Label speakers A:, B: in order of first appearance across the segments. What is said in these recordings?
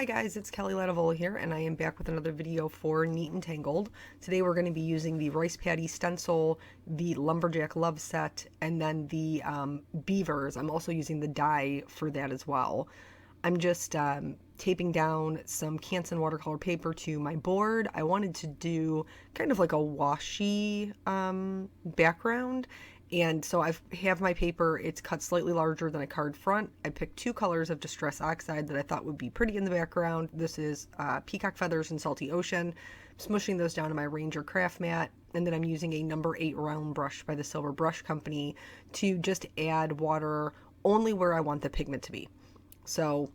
A: Hi guys, it's Kelly Latavola here, and I am back with another video for Neat and Tangled. Today we're going to be using the Rice Paddy stencil, the Lumberjack Love Set, and then the beavers. I'm also using the die for that as well. I'm just taping down some Canson watercolor paper to my board. I wanted to do kind of like a washy background, and so I have my paper. It's cut slightly larger than a card front. I picked two colors of Distress Oxide that I thought would be pretty in the background. This is Peacock Feathers and Salty Ocean. I'm smushing those down to my Ranger craft mat, and then I'm using a number 8 round brush by the Silver Brush Company to just add water only where I want the pigment to be. So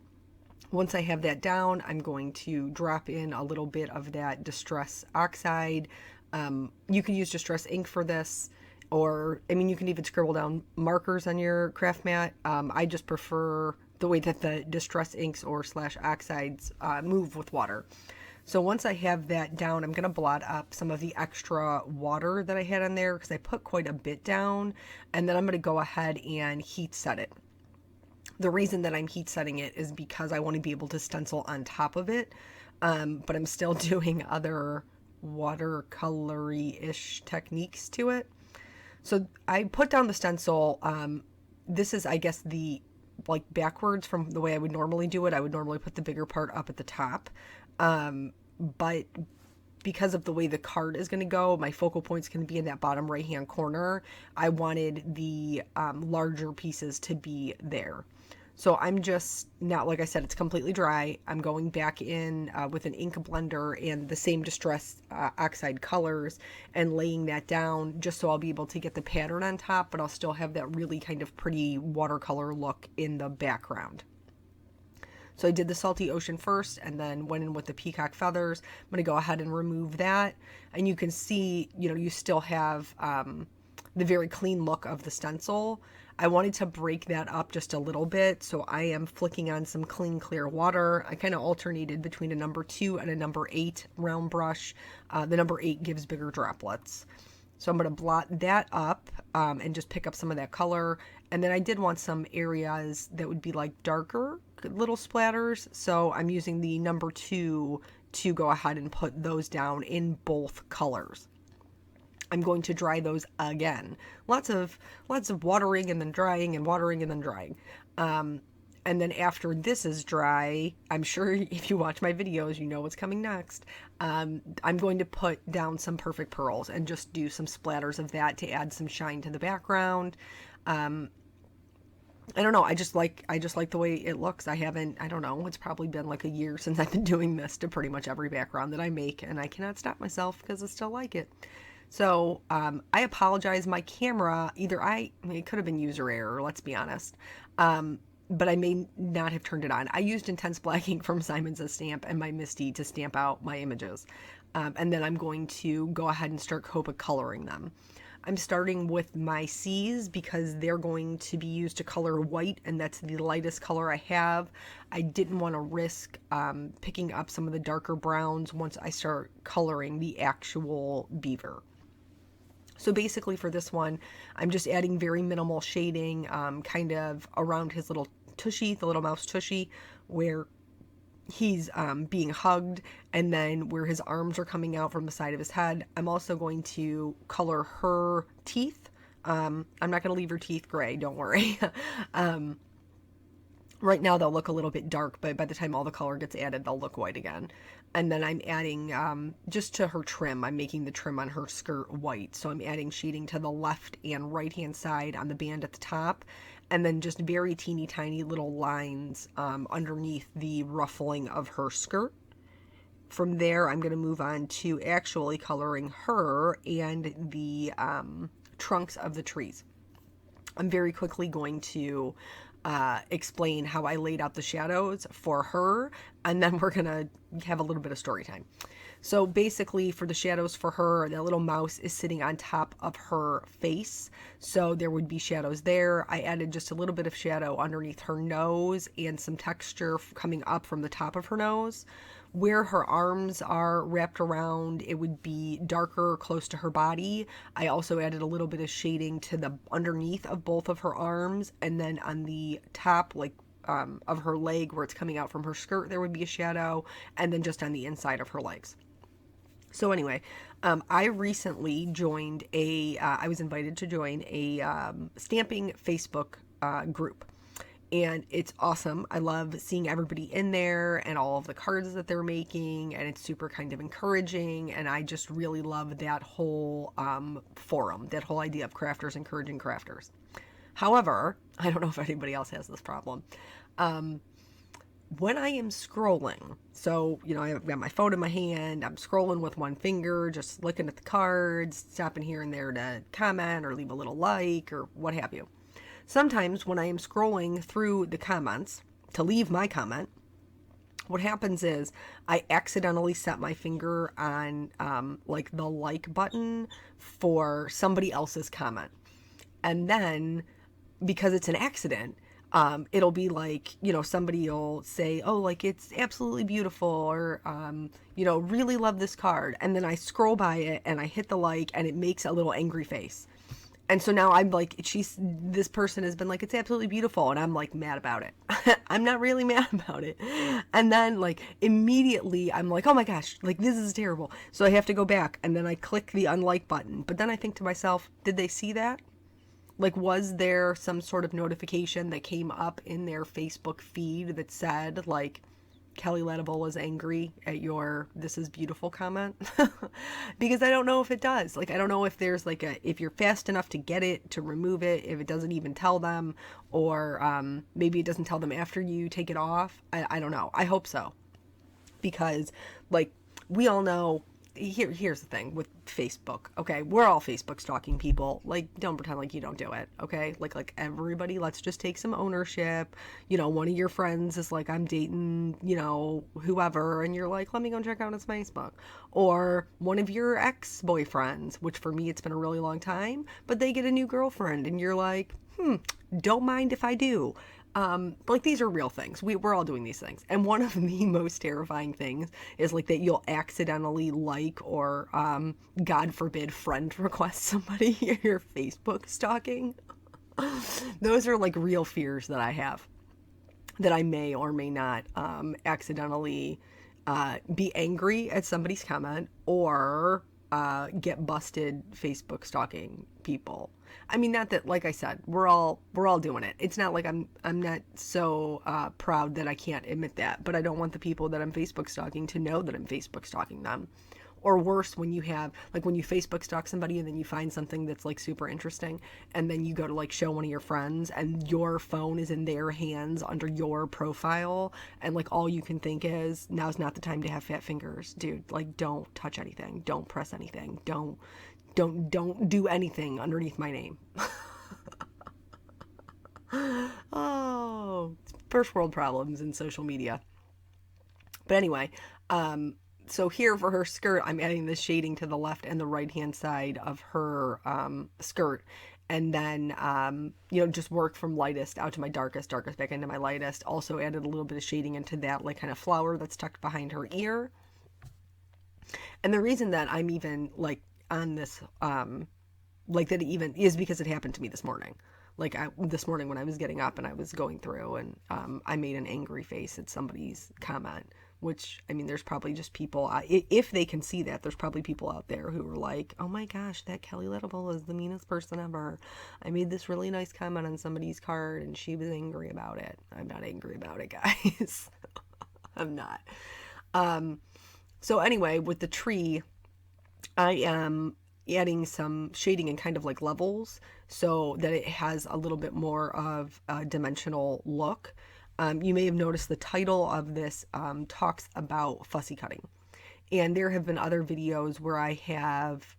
A: once I have that down, I'm going to drop in a little bit of that Distress Oxide. You can use Distress ink for this, or, I mean, you can even scribble down markers on your craft mat. I just prefer the way that the Distress inks or / oxides move with water. So once I have that down, I'm going to blot up some of the extra water that I had on there because I put quite a bit down, and then I'm going to go ahead and heat set it. The reason that I'm heat setting it is because I want to be able to stencil on top of it, but I'm still doing other watercolory-ish techniques to it. So I put down the stencil. This is, I guess, the backwards from the way I would normally do it. I would normally put the bigger part up at the top, but because of the way the card is going to go, my focal point's going to be in that bottom right hand corner. I wanted the larger pieces to be there. So I'm just, now, like I said, it's completely dry. I'm going back in with an ink blender and the same Distress Oxide colors and laying that down just so I'll be able to get the pattern on top, but I'll still have that really kind of pretty watercolor look in the background. So I did the Salty Ocean first and then went in with the Peacock Feathers. I'm going to go ahead and remove that. And you can see, you still have the very clean look of the stencil. I wanted to break that up just a little bit, so I am flicking on some clean, clear water. I kind of alternated between a number 2 and a number 8 round brush. The number 8 gives bigger droplets. So I'm going to blot that up and just pick up some of that color. And then I did want some areas that would be like darker little splatters. So I'm using the number 2 to go ahead and put those down in both colors. I'm going to dry those again. Lots of watering and then drying and watering and then drying. And then after this is dry, I'm sure if you watch my videos, you know what's coming next. I'm going to put down some Perfect Pearls and just do some splatters of that to add some shine to the background. I don't know. I just like the way it looks. I don't know. It's probably been like a year since I've been doing this to pretty much every background that I make, and I cannot stop myself because I still like it. So I apologize. My camera, it could have been user error, let's be honest. But I may not have turned it on. I used Intense Black ink from Simon Says Stamp and my Misty to stamp out my images. And then I'm going to go ahead and start Copic coloring them. I'm starting with my C's because they're going to be used to color white, and that's the lightest color I have. I didn't want to risk picking up some of the darker browns once I start coloring the actual beaver. So basically for this one, I'm just adding very minimal shading kind of around his little tushy, the little mouse tushy, where he's being hugged, and then where his arms are coming out from the side of his head. I'm also going to color her teeth. I'm not going to leave her teeth gray, don't worry. Right now they'll look a little bit dark, but by the time all the color gets added, they'll look white again. And then I'm adding, just to her trim, I'm making the trim on her skirt white. So I'm adding shading to the left and right hand side on the band at the top, and then just very teeny tiny little lines underneath the ruffling of her skirt. From there, I'm going to move on to actually coloring her and the trunks of the trees. I'm very quickly going to explain how I laid out the shadows for her, and then we're gonna have a little bit of story time. So basically for the shadows for her, that little mouse is sitting on top of her face, so there would be shadows there. I added just a little bit of shadow underneath her nose and some texture coming up from the top of her nose. Where her arms are wrapped around, it would be darker close to her body. I also added a little bit of shading to the underneath of both of her arms, and then on the top, like of her leg where it's coming out from her skirt, there would be a shadow, and then just on the inside of her legs. So anyway, I recently joined I was invited to join a stamping Facebook group. And it's awesome. I love seeing everybody in there and all of the cards that they're making, and it's super kind of encouraging. And I just really love that whole forum, that whole idea of crafters encouraging crafters. However, I don't know if anybody else has this problem. When I am scrolling, so, I've got my phone in my hand, I'm scrolling with one finger, just looking at the cards, stopping here and there to comment or leave a little like or what have you. Sometimes when I am scrolling through the comments to leave my comment, what happens is I accidentally set my finger on like the like button for somebody else's comment. And then because it's an accident, it'll be like, somebody will say, oh, like it's absolutely beautiful, or, really love this card. And then I scroll by it and I hit the like and it makes a little angry face. And so now I'm like, this person has been like, it's absolutely beautiful. And I'm like mad about it. I'm not really mad about it. And then like immediately I'm like, oh my gosh, like this is terrible. So I have to go back and then I click the unlike button. But then I think to myself, did they see that? Like, was there some sort of notification that came up in their Facebook feed that said like, Kelly Ledible is angry at your "this is beautiful" comment? Because I don't know if it does. Like, I don't know if there's like if you're fast enough to get it, to remove it, if it doesn't even tell them, or maybe it doesn't tell them after you take it off. I don't know. I hope so. Because like we all know, here's the thing with Facebook. Okay, we're all Facebook stalking people. Like, don't pretend like you don't do it. Okay, like everybody, let's just take some ownership. One of your friends is like, I'm dating, whoever, and you're like, let me go check out his Facebook. Or one of your ex-boyfriends, which for me it's been a really long time, but they get a new girlfriend, and you're like, don't mind if I do. Like these are real things. We're all doing these things. And one of the most terrifying things is like that you'll accidentally like or, God forbid, friend request somebody you're Facebook stalking. Those are like real fears that I have, that I may or may not accidentally be angry at somebody's comment or get busted Facebook stalking people. I mean, not that, like I said, we're all doing it. It's not like I'm not so proud that I can't admit that, but I don't want the people that I'm Facebook stalking to know that I'm Facebook stalking them. Or worse, when you Facebook stalk somebody and then you find something that's like super interesting, and then you go to like show one of your friends and your phone is in their hands under your profile, and like all you can think is, now's not the time to have fat fingers, dude. Like, don't touch anything, don't press anything, don't do anything underneath my name. Oh, first world problems in social media. But anyway, so here for her skirt, I'm adding the shading to the left and the right hand side of her skirt. And then, just work from lightest out to my darkest back into my lightest. Also added a little bit of shading into that like kind of flower that's tucked behind her ear. And the reason that I'm even like on this, like that even is because it happened to me this morning. Like this morning when I was getting up and I was going through and I made an angry face at somebody's comment, which, I mean, there's probably just people, if they can see that, there's probably people out there who are like, oh my gosh, that Kelly Ledible is the meanest person ever. I made this really nice comment on somebody's card and she was angry about it. I'm not angry about it, guys. I'm not. So anyway, with the tree, I am adding some shading and kind of like levels so that it has a little bit more of a dimensional look. You may have noticed the title of this talks about fussy cutting. And there have been other videos where I have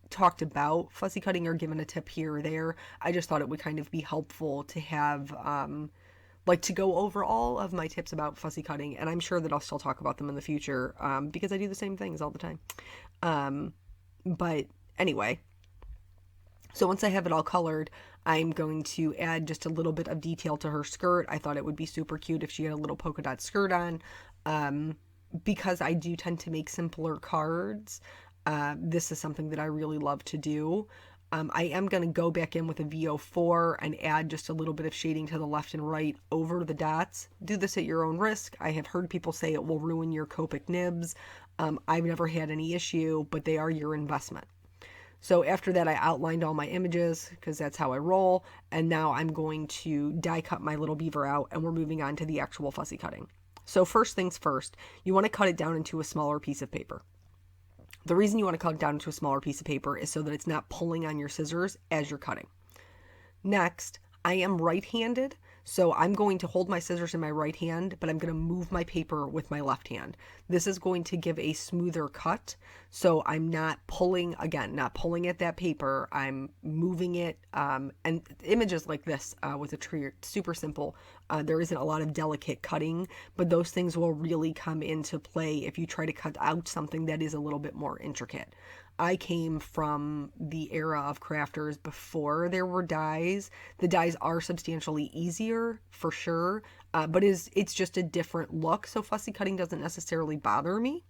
A: talked about fussy cutting or given a tip here or there. I just thought it would kind of be helpful to have, like, to go over all of my tips about fussy cutting. And I'm sure that I'll still talk about them in the future because I do the same things all the time. But anyway, so once I have it all colored, I'm going to add just a little bit of detail to her skirt. I thought it would be super cute if she had a little polka dot skirt on. Because I do tend to make simpler cards, this is something that I really love to do. I am going to go back in with a VO4 and add just a little bit of shading to the left and right over the dots. Do this at your own risk. I have heard people say it will ruin your Copic nibs. I've never had any issue, but they are your investment. So after that, I outlined all my images because that's how I roll. And now I'm going to die cut my little beaver out, and we're moving on to the actual fussy cutting. So first things first, you want to cut it down into a smaller piece of paper. The reason you want to cut it down into a smaller piece of paper is so that it's not pulling on your scissors as you're cutting. Next, I am right-handed, so I'm going to hold my scissors in my right hand, but I'm going to move my paper with my left hand. This is going to give a smoother cut, so I'm not pulling, again, not pulling at that paper. I'm moving it, and images like this with a tree are super simple. There isn't a lot of delicate cutting, but those things will really come into play if you try to cut out something that is a little bit more intricate. I came from the era of crafters before there were dyes. The dyes are substantially easier for sure, but it's just a different look. So fussy cutting doesn't necessarily bother me.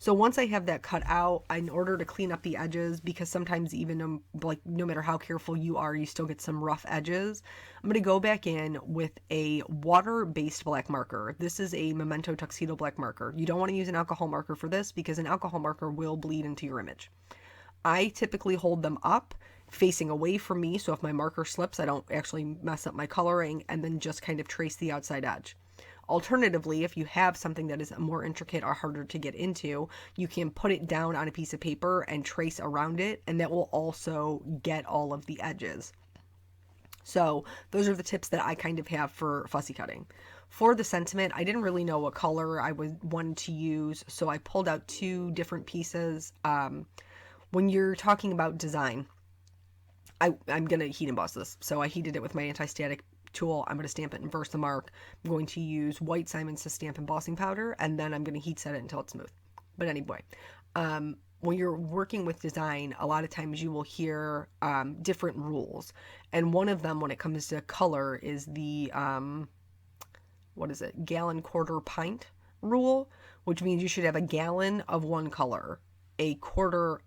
A: So once I have that cut out, in order to clean up the edges, because sometimes even no matter how careful you are, you still get some rough edges, I'm going to go back in with a water-based black marker. This is a Memento Tuxedo black marker. You don't want to use an alcohol marker for this because an alcohol marker will bleed into your image. I typically hold them up facing away from me, so if my marker slips, I don't actually mess up my coloring, and then just kind of trace the outside edge. Alternatively, if you have something that is more intricate or harder to get into, you can put it down on a piece of paper and trace around it, and that will also get all of the edges. So those are the tips that I kind of have for fussy cutting. For the sentiment, I didn't really know what color I wanted to use, so I pulled out two different pieces. When you're talking about design, I'm going to heat emboss this. So I heated it with my anti-static tool. I'm going to stamp it in Versamark. I'm going to use white Simon's to stamp embossing powder, and then I'm going to heat set it until it's smooth. But anyway, when you're working with design, a lot of times you will hear different rules. And one of them when it comes to color is the, gallon, quarter, pint rule, which means you should have a gallon of one color, a quart,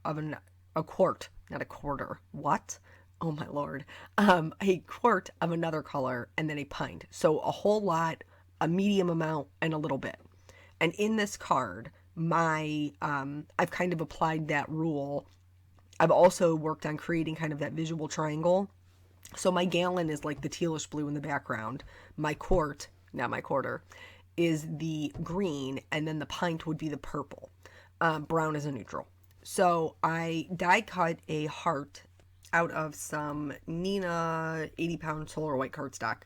A: not a quarter. What? Oh my Lord. A quart of another color, and then a pint. So a whole lot, a medium amount, and a little bit. And in this card, I've kind of applied that rule. I've also worked on creating kind of that visual triangle. So my gallon is like the tealish blue in the background. My quart, not my quarter, is the green, and then the pint would be the purple. Brown is a neutral. So I die cut a heart out of some Nina 80-pound solar white cardstock,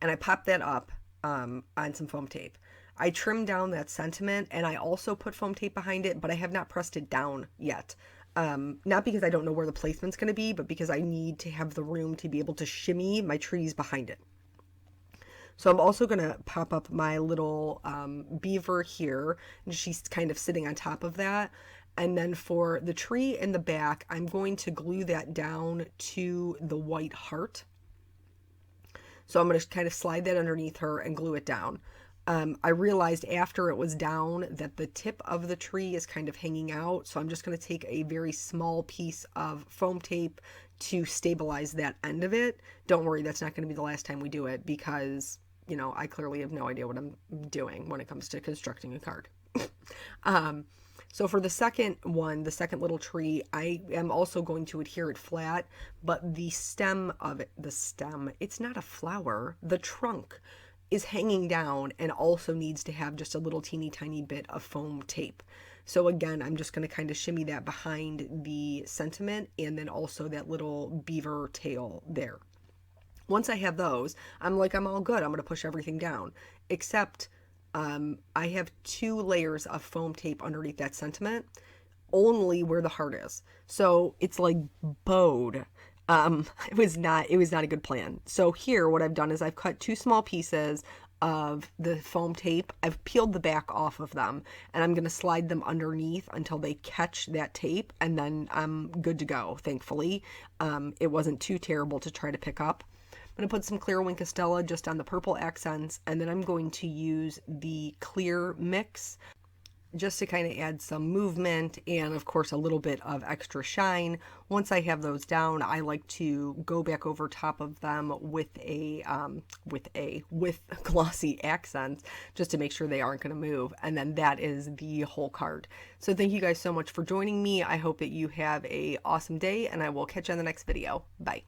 A: and I popped that up on some foam tape. I trimmed down that sentiment, and I also put foam tape behind it, but I have not pressed it down yet. Not because I don't know where the placement's going to be, but because I need to have the room to be able to shimmy my trees behind it. So I'm also going to pop up my little beaver here, and she's kind of sitting on top of that. And then for the tree in the back, I'm going to glue that down to the white heart. So I'm going to kind of slide that underneath her and glue it down. I realized after it was down that the tip of the tree is kind of hanging out. So I'm just going to take a very small piece of foam tape to stabilize that end of it. Don't worry, that's not going to be the last time we do it because, I clearly have no idea what I'm doing when it comes to constructing a card. So for the second one, the second little tree, I am also going to adhere it flat, but the stem of it, it's not a flower, the trunk is hanging down and also needs to have just a little teeny tiny bit of foam tape. So again, I'm just going to kind of shimmy that behind the sentiment and then also that little beaver tail there. Once I have those, I'm all good. I'm going to push everything down, except I have 2 layers of foam tape underneath that sentiment, only where the heart is. So it's like bowed. It was not a good plan. So here, what I've done is I've cut 2 small pieces of the foam tape. I've peeled the back off of them, and I'm going to slide them underneath until they catch that tape, and then I'm good to go, thankfully. It wasn't too terrible to try to pick up. I'm going to put some clear Wink Estella just on the purple accents, and then I'm going to use the clear mix just to kind of add some movement and of course a little bit of extra shine. Once I have those down, I like to go back over top of them with with glossy accents just to make sure they aren't going to move. And then that is the whole card. So thank you guys so much for joining me. I hope that you have a awesome day, and I will catch you on the next video. Bye.